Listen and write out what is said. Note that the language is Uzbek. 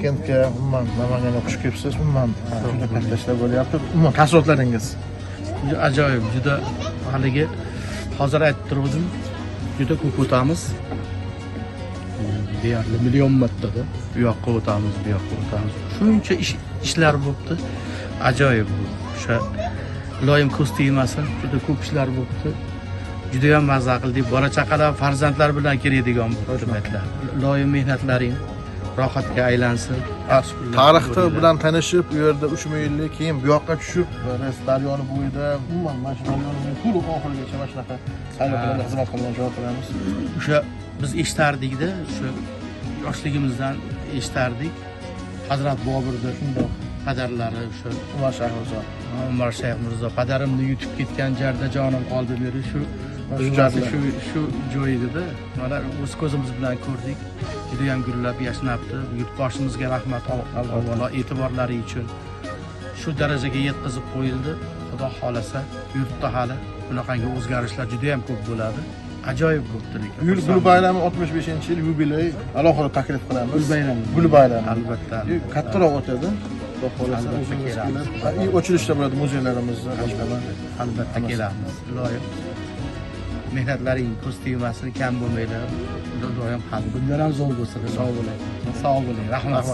Chimkentga, umuman Namanganga o'qishga kelibsiz, umuman juda katta ishlar bo'lyapti. Umuman taassurotlaringiz? Ajoyib, juda haligi hozir aytib turdim, juda ko'p o'tamiz. Deyarli million martada bu yoqqa o'tamiz, bu yoqqa o'tamiz. Shuncha ishlar bo'libdi. Ajoyib bu. O'sha iloyim ko'z tegmasin, juda ko'p ishlar bo'libdi. Juda ham mazza qildik. Bola chaqalar, farzandlar bilan keladigan bu hurmatlar. Iloyim mehnatlaring rohatga aylansin. Tarixda bilan tanishib, u yerda 3000 yillik keyin bu yoqqa tushib, daryoni bo'yida umuman mana shu daryoni to'liq oxirigacha mana shunaqa sayyohlarga xizmat qilgan javob beramiz. O'sha biz eshitardik-da, o'sha yoshligimizdan eshitardik. Hazrat Boburda shundoq padarlari o'sha Umar Shayx Mirzo padarimni yutib ketgan jarda jonim qoldi dedi. Shu joy edi-da. Mana o'z ko'zimiz bilan ko'rdik. Juda ham gullab yashnabdi. Yurtboshimizga rahmat avvalo e'tiborlari uchun. Shu darajaga yetkazib qo'yildi. Xudo xolasa, yurtda hali bunaqangi o'zgarishlar juda ham ko'p bo'ladi. Ajoyib bo'pti lekin. Gul bayrami 65-yil yubiley alohida taklif qilamiz. Gul bayrami albatta. Kattaroq o'tadi. Xudo xolasa o'zingiz kelib, ochilishda bo'ladi muzeylarimizni, boshqalar. Albatta kelamiz. Iloyim mehnatlaring ko'z tegmasin, kam bo'lmaylar. Doim ham bundan ham zo'r bo'lsin. Sog' bo'ling. Rahmat.